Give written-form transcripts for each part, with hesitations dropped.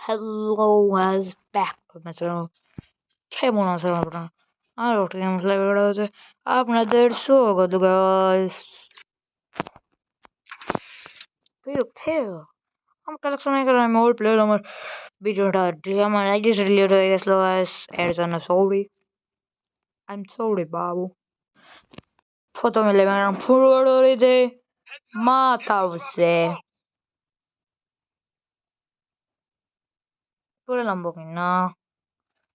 Hello guys, back to my channel. কেমন আছেন আপনারা? আর একটা গেম খেলা ভিডিও হচ্ছে আপনাদের স্বাগত গাইস। ভিডিও আমার কালেকশন এর কারণে আমি ওল্ড প্লেয়ার আমার ভিডিওটা আমার আইডি ডিলিট হয়ে গেছিল গাইস, এর জন্য সরি। আই এম সরি বাবু। প্রথমে লেভেল ফুরোরিতে মাথা উঠছে পড়ে লম্ব কিনা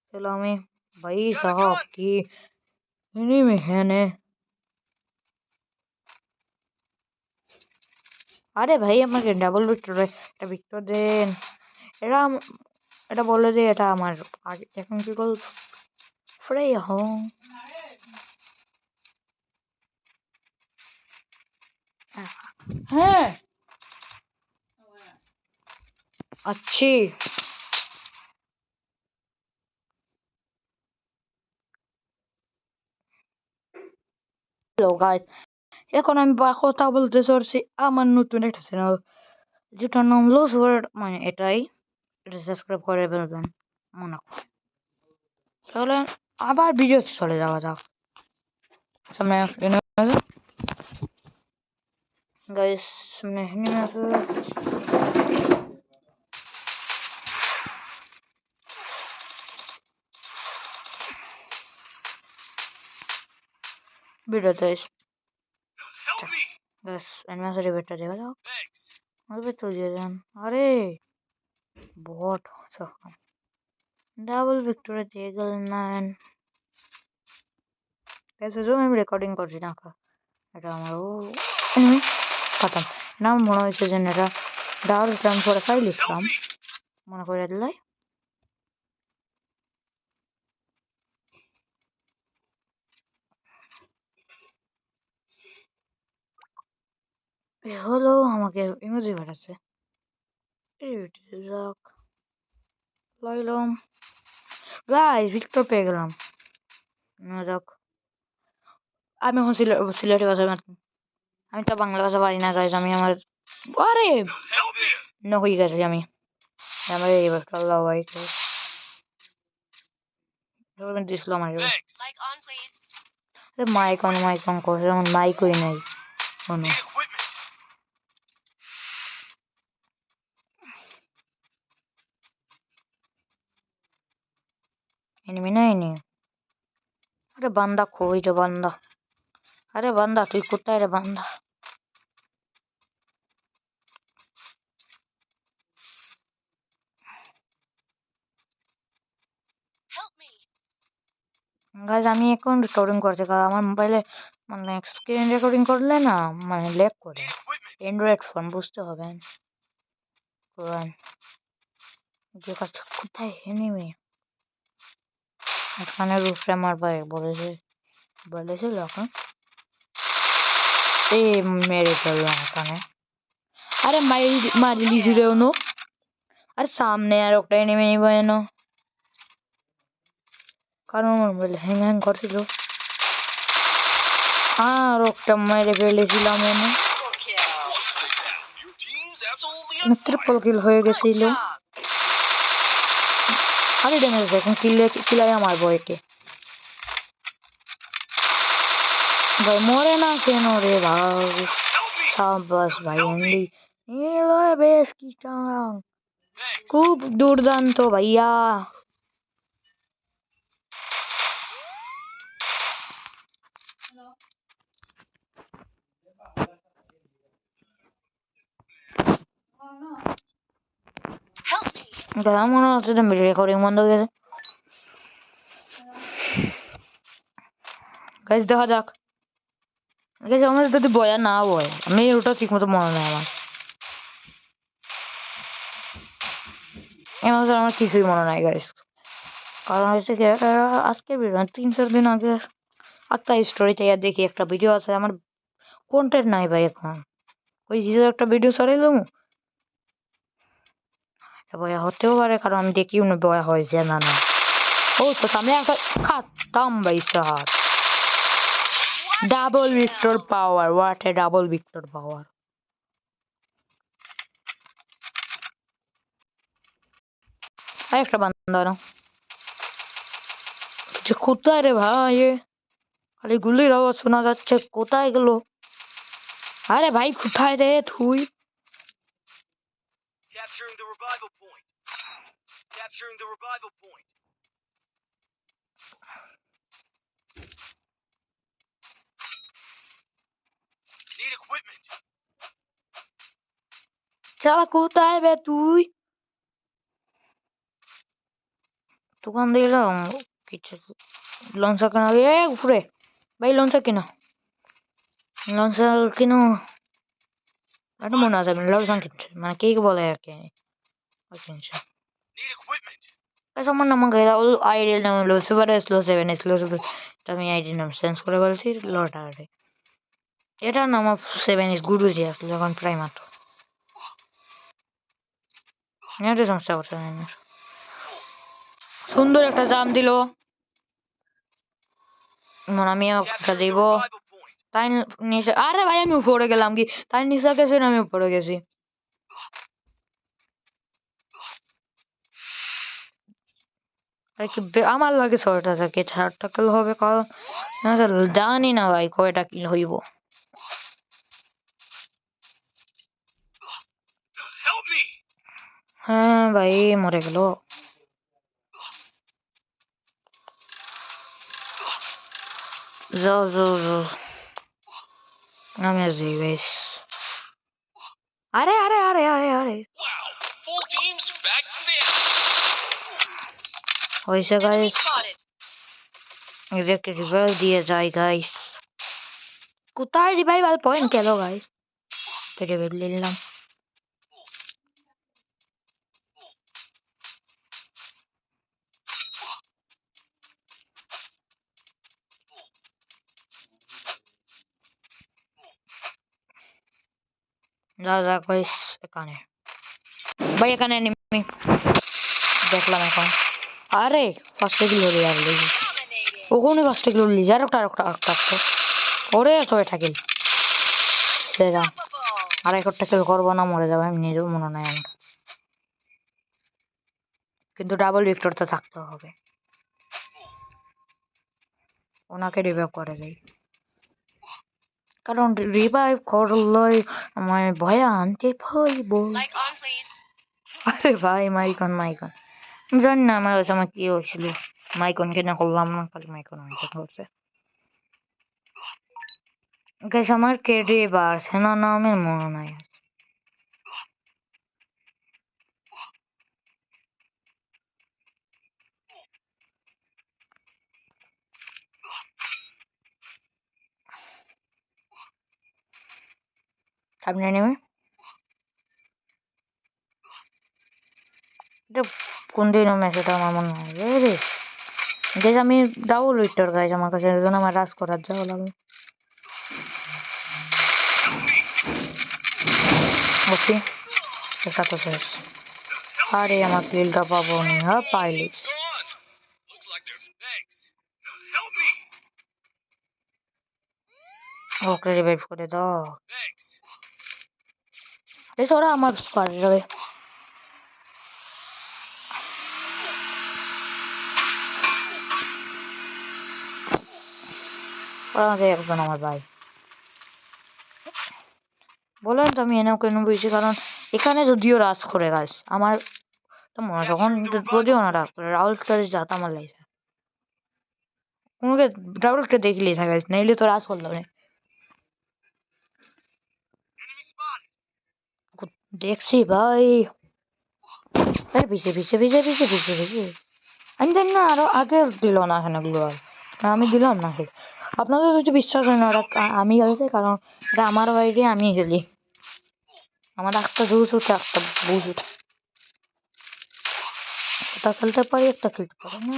চলো আমি ভাই সাহব কি এনিমি হ্যানে। আরে ভাই আমাকে ডাবল ভিক্টর একটা ভিক্টর দেন। এটা এটা বলে যে এটা আমার আগে এখন কি বল ফ্রে হোম। হ্যাঁ अच्छी হ্যালো গাইস, এখন আমি কথা বলতে চলছি আমার নতুন একটা চ্যানেল যেটার নাম লুজ ওয়ার্ড, মানে এটাই। এটা সাবস্ক্রাইব করে ফেলবেন মনে করে। তাহলে আবার ভিডিও চলে যাওয়া যাক। সামনে গাইস, সামনে আছে ভিডিওতে গাইস অ্যানিভার্সারি বেটটা দেখা যাক। अबे तो ये जान अरे बहुत सखम डबल विक्टोरी देगल नाइन कैसे जो मैं रिकॉर्डिंग कर रही ना का এটা আমার ও এনিমি খতম নাম মনে হয়েছে যে এটা ডাবল টাইম করে ফাইল লিখলাম মনে করে দিলাই হলো আমাকে ইমোজি পাঠাচ্ছে যাক লাইলাম গাইস ভিক্টর পেয়ে গেলাম যাক আমি এখন সিলেটি ভাষা আমি তো বাংলা ভাষা পারি না গাইস আমি আমার আরে ন হয়ে গেছে আমি আমার এই আল্লাহ ভাই দিছিল আমার মাইক অন করছে যেমন মাইকই নাই কোনো এনিমি নাই নি আরে বান্দা কই রে বান্দা আরে বান্দা তুই কোথায় রে বান্দা গাইস আমি এখন রেকর্ডিং করছি কারণ আমার মোবাইলে মানে স্ক্রিন রেকর্ডিং করলে না মানে ল্যাগ করে অ্যান্ড্রয়েড ফোন বুঝতে হবে যে কাছে কোথায় এনিমি এখানে রুফে আমার ভাই বলেছিল এখন এই মেরে ফেললাম এখানে আরে মারিলি রে অনু আর সামনে আর একটা এনিমি বয়নো কারণ আমার মোবাইল হ্যাং করছিল আর একটা মেরে ফেলেছিলাম এনে ট্রিপল কিল হয়ে গেছিল খালি ড্যামেজ এখন কিলাই আমার বয়কে ভাই মরে না কেন রে ভাই সাবাস ভাই এমনি বেশ কি খুব দুর্দান্ত ভাইয়া মনে হচ্ছে যে রেকর্ডিং বন্ধ হয়ে গেছে গাইস দেখা যাক আমার যদি বয়া না হয় আমি ওটা ঠিক মতো মনে নেই আমার কিছুই মনে নাই গাইস কারণ হচ্ছে কি আজকে ভিডিও 3-4 দিন আগে একটা স্টোরিতে দেখি একটা ভিডিও আছে আমার কন্টেন্ট নাই ভাই এখন ওই যে একটা ভিডিও ছাড়াইলাম বয়া হতেও পারে কারণ আমি দেখিও না বয়া হয়েছে না না ও তো সামনে একটা খাতাম ভাই সাহার double victor power what a double victor power একটা বান্দা না যে কোথায় রে ভাই খালি গুলির আওয়াজ শোনা যাচ্ছে কোথায় গেল আরে ভাই কোথায় রে তুই চালা কোথায় বে তুই দোকান দিলাম কিছু লঞ্চা কেনা উপরে ভাই লঞ্চা কিনা লঞ্চা কিনো এটা মনে আছে লঞ্চা কিনছে মানে কে বলে আর কি কিনছে আমার নাম আইডিয়াল নাম হলো সুপার স্লো 7 স্লো আমি আইডি নাম চেঞ্জ করে বলছি লটারে এটার নাম 7 গুরুজি আসলে যখন প্রাইমার নেটে সমস্যা করছে না সুন্দর একটা জাম দিল মানে আমি একটা দিব তাই নিচে আরে ভাই আমি উপরে গেলাম কি তাই নিচে গেছে না আমি উপরে গেছি আমার লাগে 6টা থাকে 4টা কিল হবে কারণ জানি না ভাই কয়টা কিল হইব হ্যাঁ ভাই মরে গেল যাও যাও যাও আমি আর যাই গাইস আরে আরে আরে আরে আরে হয়েছে গাইস এদেরকে রিভাইভ দিয়ে যায় গাইস কোথায় রিভাইভাল পয়েন্ট গেল গাইস রিভাইভ নিলাম যা যা গাইস এখানে ভাই এখানে এনিমি দেখলাম এখন আরে ফার্স্টে কিল হয়ে গেল ওখানে ফার্স্টে কিল হলি যার একটা ওরে ছয়টা কিল সেরা আর একটা কিল করবো না মরে যাবো আমি নিজেও মনে নাই আমার কিন্তু ডাবল ভিক্টর তো থাকতে হবে ওনাকে রিভাইভ করে দেয় কারণ রিভাইভ করলে আমার ভয়ে আনতে পাইব আরে ভাই মাইকন জানি না আমার ওই সময় কি হয়েছিল মাইকন কেনা করলাম না খালি মাইকন করছে গাইস আমার কেডে বার্সেনা নামের মনে নাই সামনে নেমে এটা কোন দিন ম্যাচটা আমার মনে হয় রে গাইস আমি ডাবল উইক্টর গাইস আমার কাছে এর জন্য আমার রাজ করার যাওয়া লাগবে ওকে এটা তো শেষ আরে আমার কিলটা পাবো না হ্যাঁ পাইলি ওকে রিভাইভ করে দাও এই ওরা আমার স্কোয়াডে যাবে ওরা আমাদের একজন আমার ভাই বলেন তো আমি এনেও কেন বুঝছি কারণ এখানে যদিও রাজ করে গাছ আমার তো মনে হয় যখন যদিও না রাজ করে রাহুল কাছে যাতা আমার লাগছে তোমাকে রাহুলকে দেখলেই থাকে নাইলে তো রাজ করলো না দেখছি ভাই আরে পিছিয়ে আমি জানি না আরো আগে দিল না এখানে গুলো আমি দিলাম না আপনাদের যদি বিশ্বাস হয় না আমি গেছি কারণ এটা আমার বাইরে আমি গেলি আমার একটা জুস উঠে একটা বুঝ উঠে একটা খেলতে পারি একটা খেলতে পারি না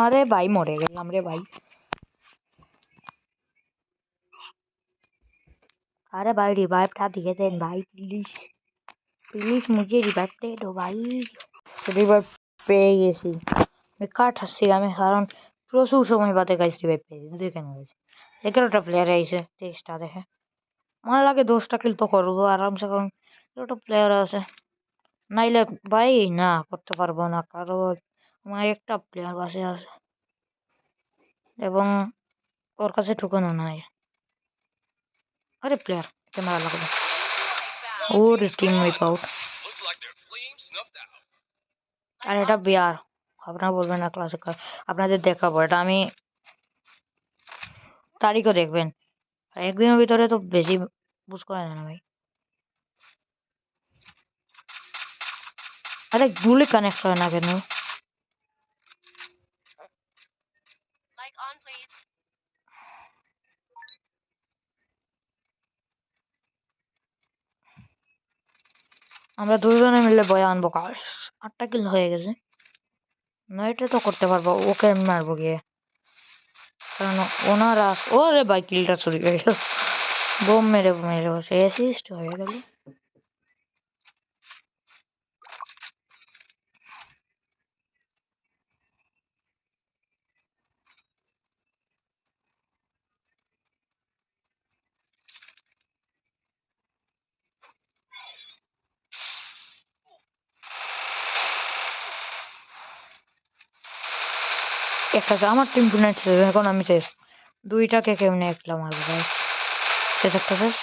আরে ভাই মরে গেলাম রে ভাই अरे भाई रिवाइव था दिए थे भाई प्लीज मुझे रिवाइव दे दो भाई रिवाइव পেয়ে গেছি আমি কাটাচ্ছি আমি কারণ প্রচুর সময় বাদে গাইস রিভাইভ পেয়েছি দেখে নিয়েছি 11টা প্লেয়ার আইছে 23টা দেখে আমার লাগে 10টা কিল তো করবো আরামসে কারণ 11টা প্লেয়ার আছে নাইলে ভাই না করতে পারবো না, কারণ আমার একটা প্লেয়ার বাসে আছে এবং ওর কাছে ঠুকানো নাই। আরে প্লেয়ার একে মারা লাগবে। ওর টিম উইপ আউট। আর এটা বিয়ার, আপনারা বলবেন না ক্লাসে, আপনাদের দেখাবো এটা। আমি তারিখও দেখবেন, একদিনের ভিতরে তো বেশি বুঝ করা যায় না ভাই। আরে গুলি কানেক্ট হয় না কেন? আমরা দুজনে মিলে বয়া আনবো। কাজ 8টা কিল হয়ে গেছে, 9টা তো করতে পারবো। ওকে আমি মারবো গিয়ে, কারণ ওনারা ওরে ভাই কিলটা চুরি হয়ে গেল। বোম মেরে মেরে বসে অ্যাসিস্ট হয়ে গেল। একটা আমার টিম টুনাইট এখন আমি শেষ। দুইটাকে কেমনে একলা মারবো ভাই? শেষ একটা শেষ।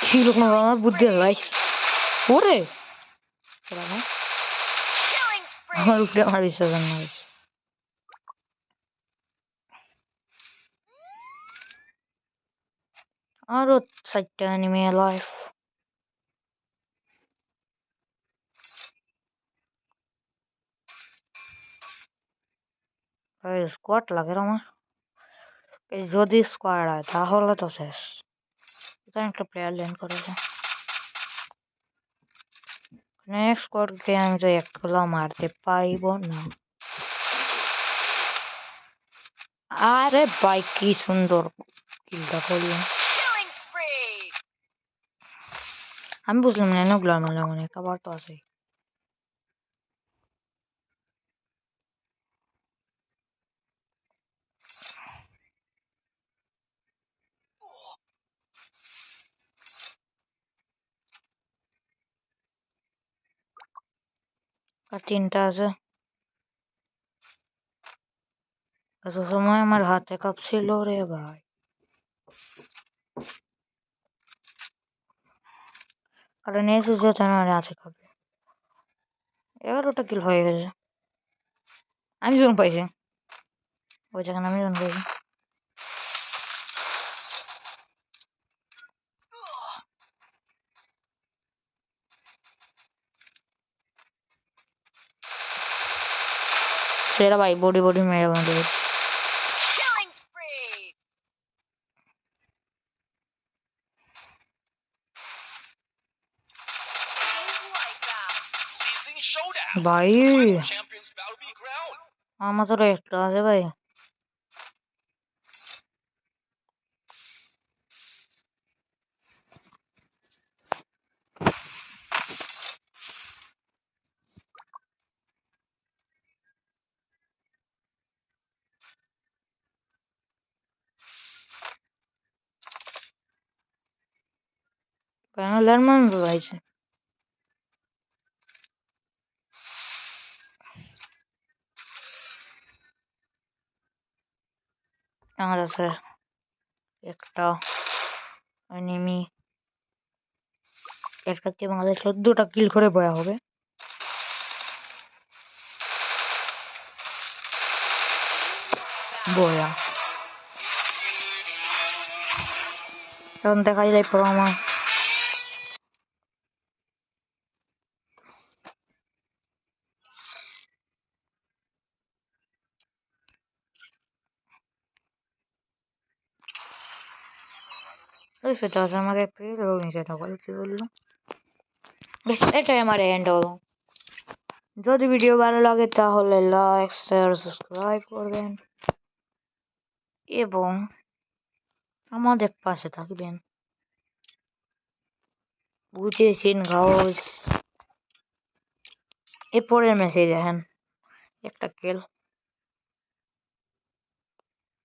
কি লোক না আমার বুদ্ধি আছে ভাই। ওরে আমার উপরে আমার বিশ্বাস না। আরো 4টা এনিমি লাইফ। স্কোয়াড লাগে আমার, যদি স্কোয়াড হয় তাহলে তো শেষ। এখানে একটা প্লেয়ার ল্যান্ড করেছে। নেক্সট স্কোয়াডকে আমি তো একলা মারতে পারিব না। আরে ভাই কি সুন্দর কিলটা করলাম। আমি বুঝলাম না এনে গুলার মারলাম, অনেক আবার তো আছে। আর 3টা আছে। এত সময় আমার হাতে কাঁপছিল রে ভাই। কারণ এসেছে জানারে আছে কাঁপে। 11টা কিল হয়ে গেছে। আমি জন পাইছি ওই জায়গায়, আমি জন পাইছি। সেরা ভাই বডি বডি মেরে মেরে ভাই। আমার তো একটা আছে ভাই। প্যানেলের মানুষ ভাইছে। আমার আছে একটা এনিমি। একটা কি আমাদের 14টা কিল করে বয়া হবে। বয়া এখন দেখাই যাই পর আমার। সেটা আছে আমাকে পেয়ে সেটা বলে কি বললো। বেশ এটাই আমার এন্ড হলো। যদি ভিডিও ভালো লাগে তাহলে লাইক শেয়ার সাবস্ক্রাইব করবেন এবং আমাদের পাশে থাকবেন। বুঝেছেন গাউস? এরপরের মেসেজ দেখেন, একটা কিল।